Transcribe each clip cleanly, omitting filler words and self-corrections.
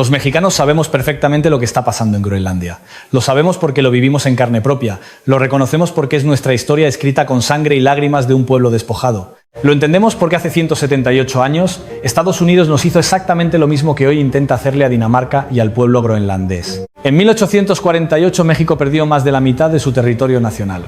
Los mexicanos sabemos perfectamente lo que está pasando en Groenlandia. Lo sabemos porque lo vivimos en carne propia. Lo reconocemos porque es nuestra historia escrita con sangre y lágrimas de un pueblo despojado. Lo entendemos porque hace 178 años Estados Unidos nos hizo exactamente lo mismo que hoy intenta hacerle a Dinamarca y al pueblo groenlandés. En 1848 México perdió más de la mitad de su territorio nacional.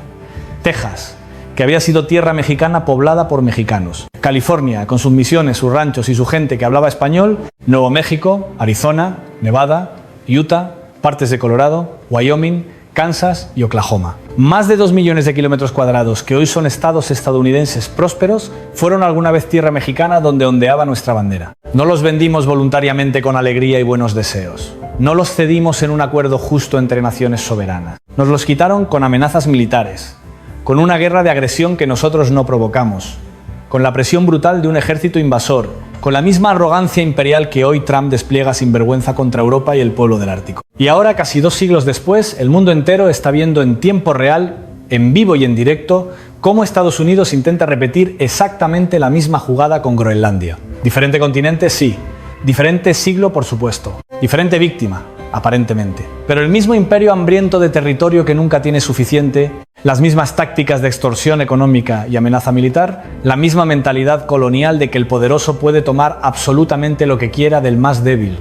Texas, que había sido tierra mexicana poblada por mexicanos. California, con sus misiones, sus ranchos y su gente que hablaba español. Nuevo México, Arizona, Nevada, Utah, partes de Colorado, Wyoming, Kansas y Oklahoma. Más de 2 millones de kilómetros cuadrados que hoy son estados estadounidenses prósperos fueron alguna vez tierra mexicana donde ondeaba nuestra bandera. No los vendimos voluntariamente con alegría y buenos deseos. No los cedimos en un acuerdo justo entre naciones soberanas. Nos los quitaron con amenazas militares, con una guerra de agresión que nosotros no provocamos, con la presión brutal de un ejército invasor, con la misma arrogancia imperial que hoy Trump despliega sin vergüenza contra Europa y el pueblo del Ártico. Y ahora, casi 2 siglos después, el mundo entero está viendo en tiempo real, en vivo y en directo, cómo Estados Unidos intenta repetir exactamente la misma jugada con Groenlandia. Diferente continente, sí. Diferente siglo, por supuesto. Diferente víctima, aparentemente. Pero el mismo imperio hambriento de territorio que nunca tiene suficiente, las mismas tácticas de extorsión económica y amenaza militar, la misma mentalidad colonial de que el poderoso puede tomar absolutamente lo que quiera del más débil,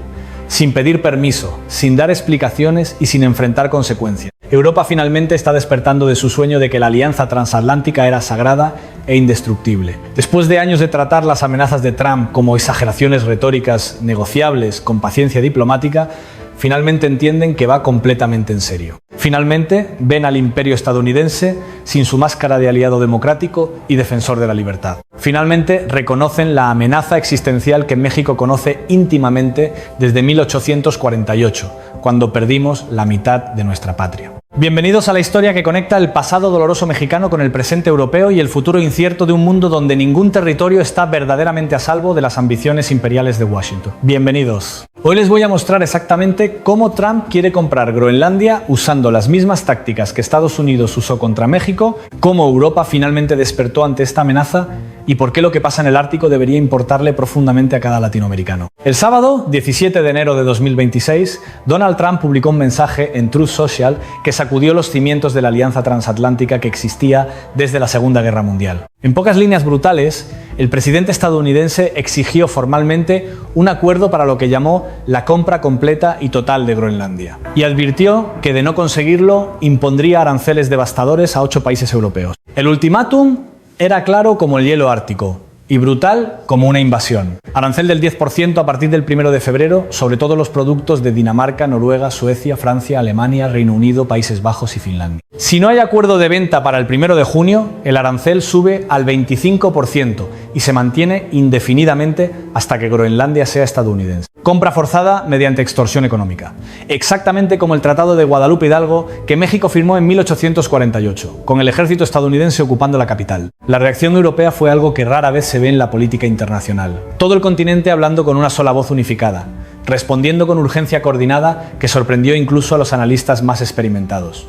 sin pedir permiso, sin dar explicaciones y sin enfrentar consecuencias. Europa finalmente está despertando de su sueño de que la alianza transatlántica era sagrada e indestructible. Después de años de tratar las amenazas de Trump como exageraciones retóricas negociables con paciencia diplomática, finalmente entienden que va completamente en serio. Finalmente ven al imperio estadounidense sin su máscara de aliado democrático y defensor de la libertad. Finalmente reconocen la amenaza existencial que México conoce íntimamente desde 1848, cuando perdimos la mitad de nuestra patria. Bienvenidos a la historia que conecta el pasado doloroso mexicano con el presente europeo y el futuro incierto de un mundo donde ningún territorio está verdaderamente a salvo de las ambiciones imperiales de Washington. Bienvenidos. Hoy les voy a mostrar exactamente cómo Trump quiere comprar Groenlandia usando las mismas tácticas que Estados Unidos usó contra México, cómo Europa finalmente despertó ante esta amenaza y por qué lo que pasa en el Ártico debería importarle profundamente a cada latinoamericano. El sábado, 17 de enero de 2026, Donald Trump publicó un mensaje en Truth Social que sacudió los cimientos de la alianza transatlántica que existía desde la Segunda Guerra Mundial. En pocas líneas brutales, el presidente estadounidense exigió formalmente un acuerdo para lo que llamó la compra completa y total de Groenlandia, y advirtió que de no conseguirlo impondría aranceles devastadores a 8 países europeos. El ultimátum era claro como el hielo ártico y brutal como una invasión. Arancel del 10% a partir del 1 de febrero sobre todos los productos de Dinamarca, Noruega, Suecia, Francia, Alemania, Reino Unido, Países Bajos y Finlandia. Si no hay acuerdo de venta para el 1 de junio, el arancel sube al 25% y se mantiene indefinidamente hasta que Groenlandia sea estadounidense. Compra forzada mediante extorsión económica. Exactamente como el Tratado de Guadalupe Hidalgo que México firmó en 1848, con el ejército estadounidense ocupando la capital. La reacción europea fue algo que rara vez se ve en la política internacional. Todo el continente hablando con una sola voz unificada, respondiendo con urgencia coordinada que sorprendió incluso a los analistas más experimentados.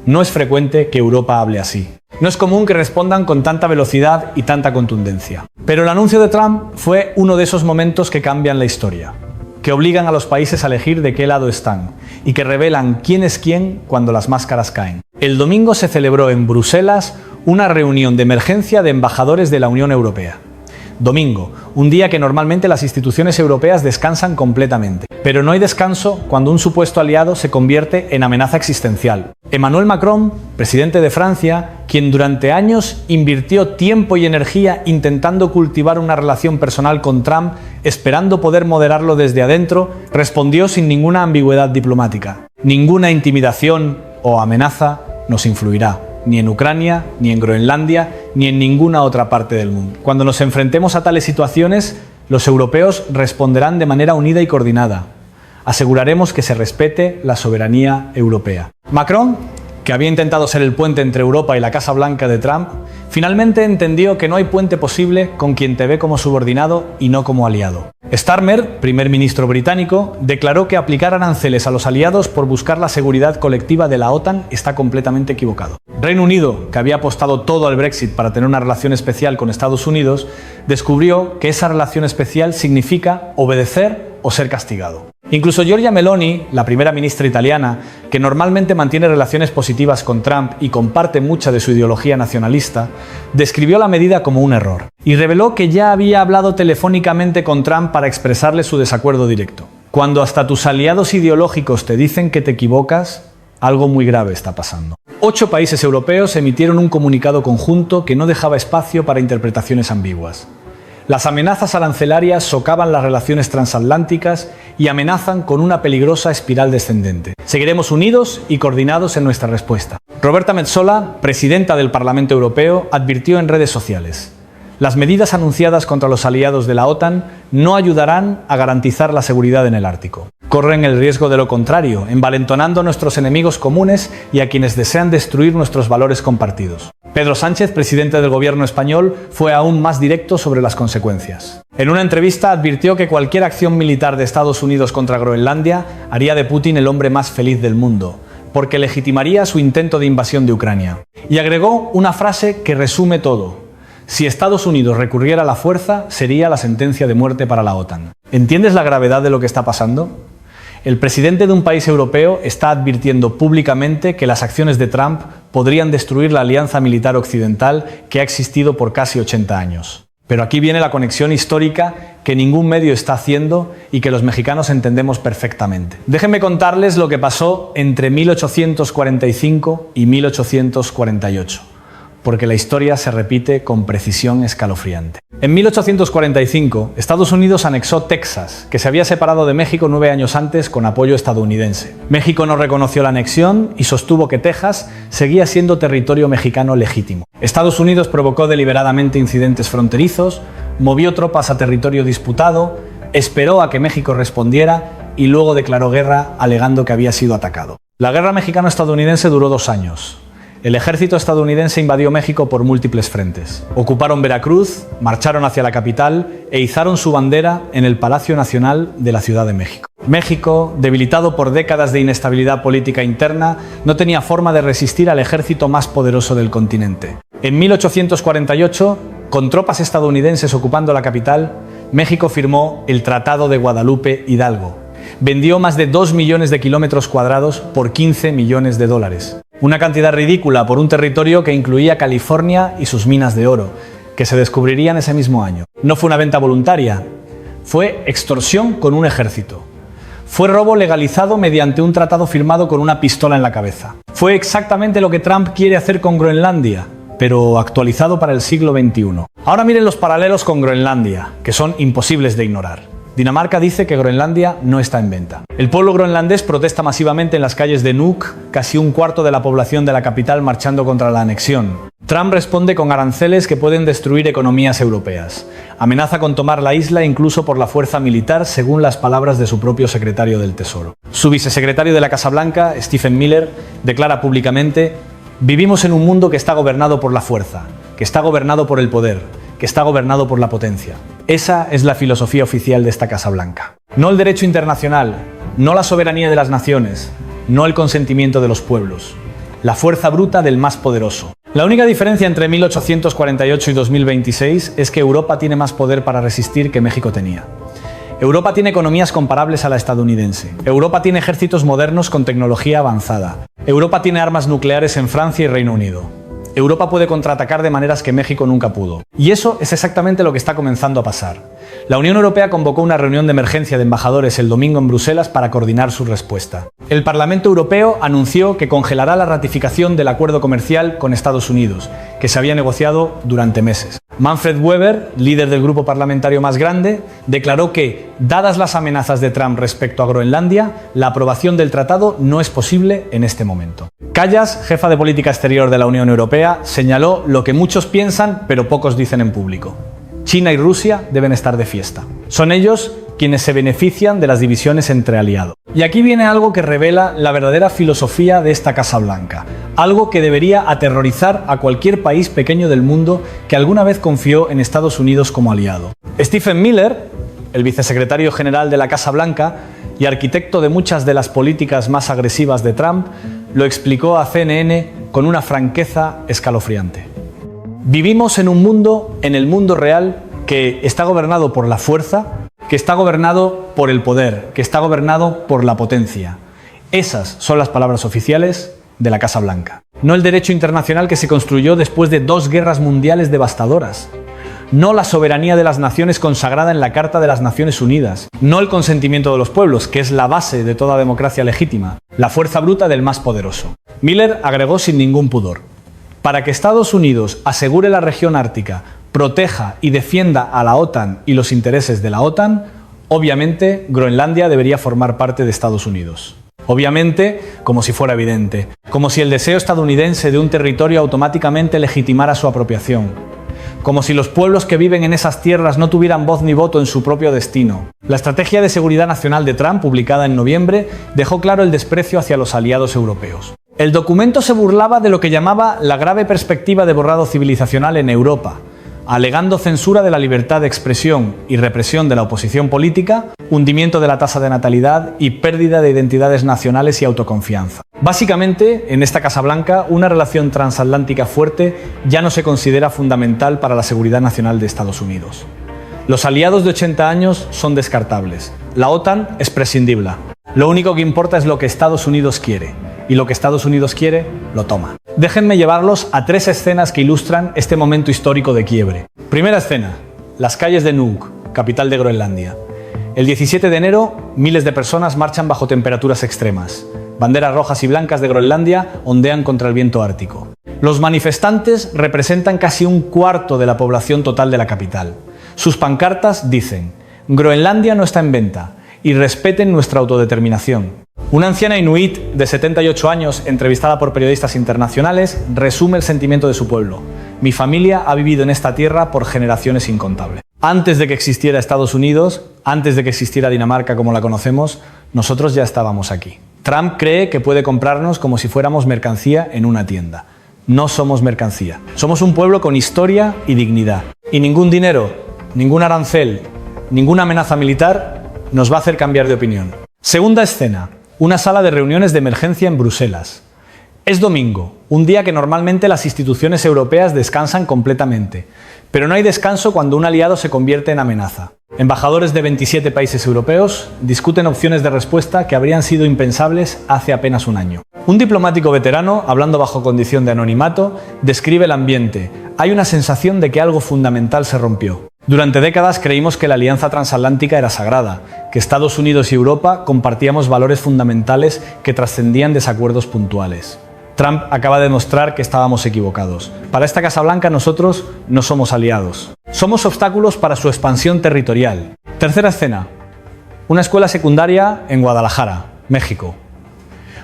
No es frecuente que Europa hable así. No es común que respondan con tanta velocidad y tanta contundencia. Pero el anuncio de Trump fue uno de esos momentos que cambian la historia, que obligan a los países a elegir de qué lado están y que revelan quién es quién cuando las máscaras caen. El domingo se celebró en Bruselas una reunión de emergencia de embajadores de la Unión Europea. Domingo, un día que normalmente las instituciones europeas descansan completamente. Pero no hay descanso cuando un supuesto aliado se convierte en amenaza existencial. Emmanuel Macron, presidente de Francia, quien durante años invirtió tiempo y energía intentando cultivar una relación personal con Trump, esperando poder moderarlo desde adentro, respondió sin ninguna ambigüedad diplomática. Ninguna intimidación o amenaza nos influirá, ni en Ucrania, ni en Groenlandia, ni en ninguna otra parte del mundo. Cuando nos enfrentemos a tales situaciones, los europeos responderán de manera unida y coordinada. Aseguraremos que se respete la soberanía europea. Macron, que había intentado ser el puente entre Europa y la Casa Blanca de Trump, finalmente entendió que no hay puente posible con quien te ve como subordinado y no como aliado. Starmer, primer ministro británico, declaró que aplicar aranceles a los aliados por buscar la seguridad colectiva de la OTAN está completamente equivocado. Reino Unido, que había apostado todo al Brexit para tener una relación especial con Estados Unidos, descubrió que esa relación especial significa obedecer o ser castigado. Incluso Giorgia Meloni, la primera ministra italiana, que normalmente mantiene relaciones positivas con Trump y comparte mucha de su ideología nacionalista, describió la medida como un error y reveló que ya había hablado telefónicamente con Trump para expresarle su desacuerdo directo. Cuando hasta tus aliados ideológicos te dicen que te equivocas, algo muy grave está pasando. 8 países europeos emitieron un comunicado conjunto que no dejaba espacio para interpretaciones ambiguas. Las amenazas arancelarias socavan las relaciones transatlánticas y amenazan con una peligrosa espiral descendente. Seguiremos unidos y coordinados en nuestra respuesta. Roberta Metsola, presidenta del Parlamento Europeo, advirtió en redes sociales: las medidas anunciadas contra los aliados de la OTAN no ayudarán a garantizar la seguridad en el Ártico. Corren el riesgo de lo contrario, envalentonando a nuestros enemigos comunes y a quienes desean destruir nuestros valores compartidos. Pedro Sánchez, presidente del gobierno español, fue aún más directo sobre las consecuencias. En una entrevista advirtió que cualquier acción militar de Estados Unidos contra Groenlandia haría de Putin el hombre más feliz del mundo, porque legitimaría su intento de invasión de Ucrania. Y agregó una frase que resume todo: si Estados Unidos recurriera a la fuerza, sería la sentencia de muerte para la OTAN. ¿Entiendes la gravedad de lo que está pasando? El presidente de un país europeo está advirtiendo públicamente que las acciones de Trump podrían destruir la alianza militar occidental que ha existido por casi 80 años. Pero aquí viene la conexión histórica que ningún medio está haciendo y que los mexicanos entendemos perfectamente. Déjenme contarles lo que pasó entre 1845 y 1848. Porque la historia se repite con precisión escalofriante. En 1845, Estados Unidos anexó Texas, que se había separado de México 9 años antes con apoyo estadounidense. México no reconoció la anexión y sostuvo que Texas seguía siendo territorio mexicano legítimo. Estados Unidos provocó deliberadamente incidentes fronterizos, movió tropas a territorio disputado, esperó a que México respondiera y luego declaró guerra alegando que había sido atacado. La guerra mexicano-estadounidense duró 2 años. El ejército estadounidense invadió México por múltiples frentes. Ocuparon Veracruz, marcharon hacia la capital e izaron su bandera en el Palacio Nacional de la Ciudad de México. México, debilitado por décadas de inestabilidad política interna, no tenía forma de resistir al ejército más poderoso del continente. En 1848, con tropas estadounidenses ocupando la capital, México firmó el Tratado de Guadalupe Hidalgo. Vendió más de 2 millones de kilómetros cuadrados por 15 millones de dólares. Una cantidad ridícula por un territorio que incluía California y sus minas de oro, que se descubrirían ese mismo año. No fue una venta voluntaria, fue extorsión con un ejército. Fue robo legalizado mediante un tratado firmado con una pistola en la cabeza. Fue exactamente lo que Trump quiere hacer con Groenlandia, pero actualizado para el siglo XXI. Ahora miren los paralelos con Groenlandia, que son imposibles de ignorar. Dinamarca dice que Groenlandia no está en venta. El pueblo groenlandés protesta masivamente en las calles de Nuuk, casi un cuarto de la población de la capital marchando contra la anexión. Trump responde con aranceles que pueden destruir economías europeas. Amenaza con tomar la isla incluso por la fuerza militar, según las palabras de su propio secretario del Tesoro. Su vicesecretario de la Casa Blanca, Stephen Miller, declara públicamente: vivimos en un mundo que está gobernado por la fuerza, que está gobernado por el poder, que está gobernado por la potencia. Esa es la filosofía oficial de esta Casa Blanca. No el derecho internacional, no la soberanía de las naciones, no el consentimiento de los pueblos. La fuerza bruta del más poderoso. La única diferencia entre 1848 y 2026 es que Europa tiene más poder para resistir que México tenía. Europa tiene economías comparables a la estadounidense. Europa tiene ejércitos modernos con tecnología avanzada. Europa tiene armas nucleares en Francia y Reino Unido. Europa puede contraatacar de maneras que México nunca pudo. Y eso es exactamente lo que está comenzando a pasar. La Unión Europea convocó una reunión de emergencia de embajadores el domingo en Bruselas para coordinar su respuesta. El Parlamento Europeo anunció que congelará la ratificación del acuerdo comercial con Estados Unidos, que se había negociado durante meses. Manfred Weber, líder del grupo parlamentario más grande, declaró que, dadas las amenazas de Trump respecto a Groenlandia, la aprobación del tratado no es posible en este momento. Callas, jefa de política exterior de la Unión Europea, señaló lo que muchos piensan pero pocos dicen en público. China y Rusia deben estar de fiesta. Son ellos quienes se benefician de las divisiones entre aliados. Y aquí viene algo que revela la verdadera filosofía de esta Casa Blanca, algo que debería aterrorizar a cualquier país pequeño del mundo que alguna vez confió en Estados Unidos como aliado. Stephen Miller, el vicesecretario general de la Casa Blanca y arquitecto de muchas de las políticas más agresivas de Trump, lo explicó a CNN con una franqueza escalofriante. Vivimos en el mundo real, que está gobernado por la fuerza, que está gobernado por el poder, que está gobernado por la potencia. Esas son las palabras oficiales de la Casa Blanca. No el derecho internacional que se construyó después de 2 guerras mundiales devastadoras. No la soberanía de las naciones consagrada en la Carta de las Naciones Unidas. No el consentimiento de los pueblos, que es la base de toda democracia legítima. La fuerza bruta del más poderoso. Miller agregó sin ningún pudor: para que Estados Unidos asegure la región ártica, proteja y defienda a la OTAN y los intereses de la OTAN, obviamente Groenlandia debería formar parte de Estados Unidos. Obviamente, como si fuera evidente, como si el deseo estadounidense de un territorio automáticamente legitimara su apropiación, como si los pueblos que viven en esas tierras no tuvieran voz ni voto en su propio destino. La Estrategia de Seguridad Nacional de Trump, publicada en noviembre, dejó claro el desprecio hacia los aliados europeos. El documento se burlaba de lo que llamaba la grave perspectiva de borrado civilizacional en Europa, alegando censura de la libertad de expresión y represión de la oposición política, hundimiento de la tasa de natalidad y pérdida de identidades nacionales y autoconfianza. Básicamente, en esta Casa Blanca, una relación transatlántica fuerte ya no se considera fundamental para la seguridad nacional de Estados Unidos. Los aliados de 80 años son descartables. La OTAN es prescindible. Lo único que importa es lo que Estados Unidos quiere. Y lo que Estados Unidos quiere, lo toma. Déjenme llevarlos a 3 escenas que ilustran este momento histórico de quiebre. Primera escena: las calles de Nuuk, capital de Groenlandia. El 17 de enero, miles de personas marchan bajo temperaturas extremas. Banderas rojas y blancas de Groenlandia ondean contra el viento ártico. Los manifestantes representan casi 1/4 de la población total de la capital. Sus pancartas dicen: Groenlandia no está en venta y respeten nuestra autodeterminación. Una anciana inuit de 78 años, entrevistada por periodistas internacionales, resume el sentimiento de su pueblo: mi familia ha vivido en esta tierra por generaciones incontables. Antes de que existiera Estados Unidos, antes de que existiera Dinamarca como la conocemos, nosotros ya estábamos aquí. Trump cree que puede comprarnos como si fuéramos mercancía en una tienda. No somos mercancía. Somos un pueblo con historia y dignidad. Y ningún dinero, ningún arancel, ninguna amenaza militar nos va a hacer cambiar de opinión. Segunda escena: una sala de reuniones de emergencia en Bruselas. Es domingo, un día que normalmente las instituciones europeas descansan completamente, pero no hay descanso cuando un aliado se convierte en amenaza. Embajadores de 27 países europeos discuten opciones de respuesta que habrían sido impensables hace apenas un año. Un diplomático veterano, hablando bajo condición de anonimato, describe el ambiente. Hay una sensación de que algo fundamental se rompió. Durante décadas creímos que la alianza transatlántica era sagrada, que Estados Unidos y Europa compartíamos valores fundamentales que trascendían desacuerdos puntuales. Trump acaba de demostrar que estábamos equivocados. Para esta Casa Blanca nosotros no somos aliados. Somos obstáculos para su expansión territorial. Tercera escena: una escuela secundaria en Guadalajara, México.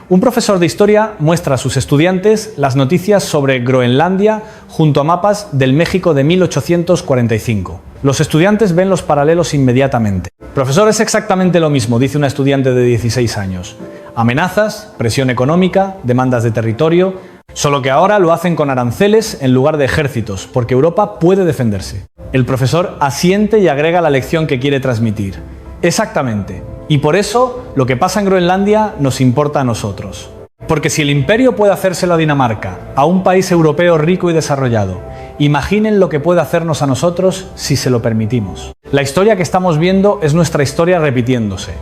Un profesor de historia muestra a sus estudiantes las noticias sobre Groenlandia junto a mapas del México de 1845. Los estudiantes ven los paralelos inmediatamente. Profesor, es exactamente lo mismo, dice una estudiante de 16 años. Amenazas, presión económica, demandas de territorio, solo que ahora lo hacen con aranceles en lugar de ejércitos, porque Europa puede defenderse. El profesor asiente y agrega la lección que quiere transmitir. Exactamente. Y por eso, lo que pasa en Groenlandia nos importa a nosotros. Porque si el imperio puede hacérselo a Dinamarca, a un país europeo rico y desarrollado, imaginen lo que puede hacernos a nosotros si se lo permitimos. La historia que estamos viendo es nuestra historia repitiéndose.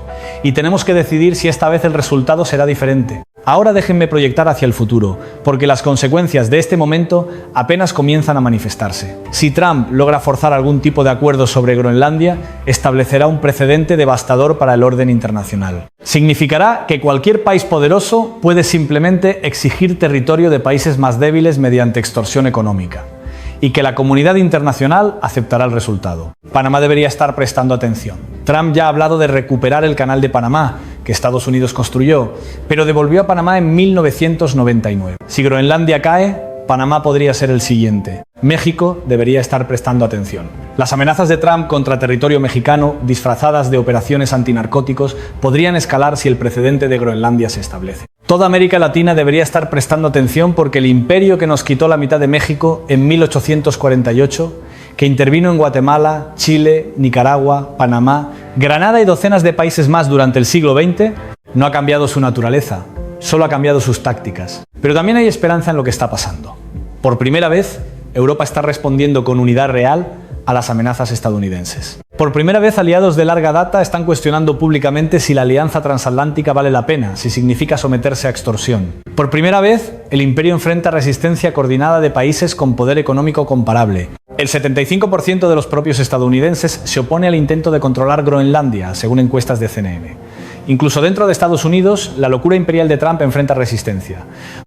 Y tenemos que decidir si esta vez el resultado será diferente. Ahora déjenme proyectar hacia el futuro, porque las consecuencias de este momento apenas comienzan a manifestarse. Si Trump logra forzar algún tipo de acuerdo sobre Groenlandia, establecerá un precedente devastador para el orden internacional. Significará que cualquier país poderoso puede simplemente exigir territorio de países más débiles mediante extorsión económica, y que la comunidad internacional aceptará el resultado. Panamá debería estar prestando atención. Trump ya ha hablado de recuperar el canal de Panamá, que Estados Unidos construyó, pero devolvió a Panamá en 1999. Si Groenlandia cae, Panamá podría ser el siguiente. México debería estar prestando atención. Las amenazas de Trump contra territorio mexicano, disfrazadas de operaciones antinarcóticos, podrían escalar si el precedente de Groenlandia se establece. Toda América Latina debería estar prestando atención porque el imperio que nos quitó la mitad de México en 1848, que intervino en Guatemala, Chile, Nicaragua, Panamá, Granada y docenas de países más durante el siglo XX, no ha cambiado su naturaleza, solo ha cambiado sus tácticas. Pero también hay esperanza en lo que está pasando. Por primera vez, Europa está respondiendo con unidad real a las amenazas estadounidenses. Por primera vez, aliados de larga data están cuestionando públicamente si la alianza transatlántica vale la pena, si significa someterse a extorsión. Por primera vez, el imperio enfrenta resistencia coordinada de países con poder económico comparable. El 75% de los propios estadounidenses se opone al intento de controlar Groenlandia, según encuestas de CNN. Incluso dentro de Estados Unidos, la locura imperial de Trump enfrenta resistencia.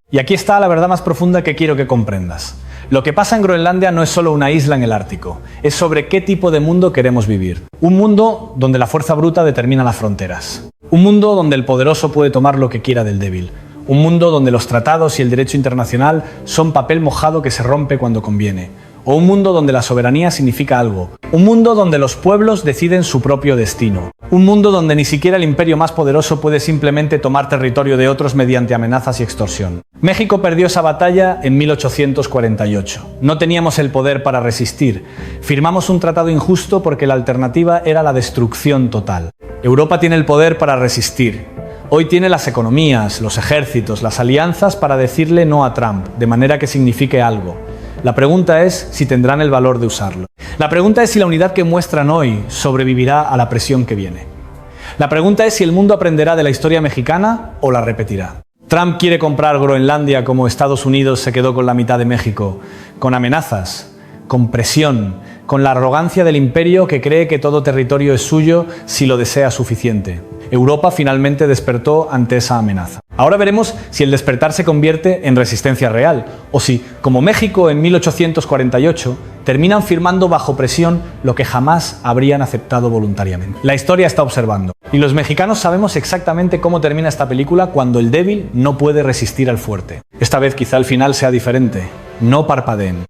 Y aquí está la verdad más profunda que quiero que comprendas. Lo que pasa en Groenlandia no es solo una isla en el Ártico, es sobre qué tipo de mundo queremos vivir. Un mundo donde la fuerza bruta determina las fronteras. Un mundo donde el poderoso puede tomar lo que quiera del débil. Un mundo donde los tratados y el derecho internacional son papel mojado que se rompe cuando conviene. O un mundo donde la soberanía significa algo. Un mundo donde los pueblos deciden su propio destino. Un mundo donde ni siquiera el imperio más poderoso puede simplemente tomar territorio de otros mediante amenazas y extorsión. México perdió esa batalla en 1848. No teníamos el poder para resistir. Firmamos un tratado injusto porque la alternativa era la destrucción total. Europa tiene el poder para resistir. Hoy tiene las economías, los ejércitos, las alianzas para decirle no a Trump, de manera que signifique algo. La pregunta es si tendrán el valor de usarlo. La pregunta es si la unidad que muestran hoy sobrevivirá a la presión que viene. La pregunta es si el mundo aprenderá de la historia mexicana o la repetirá. Trump quiere comprar Groenlandia como Estados Unidos se quedó con la mitad de México, con amenazas, con presión, con la arrogancia del imperio que cree que todo territorio es suyo si lo desea suficiente. Europa finalmente despertó ante esa amenaza. Ahora veremos si el despertar se convierte en resistencia real, o si, como México en 1848, terminan firmando bajo presión lo que jamás habrían aceptado voluntariamente. La historia está observando, y los mexicanos sabemos exactamente cómo termina esta película cuando el débil no puede resistir al fuerte. Esta vez quizá el final sea diferente. No parpadeen.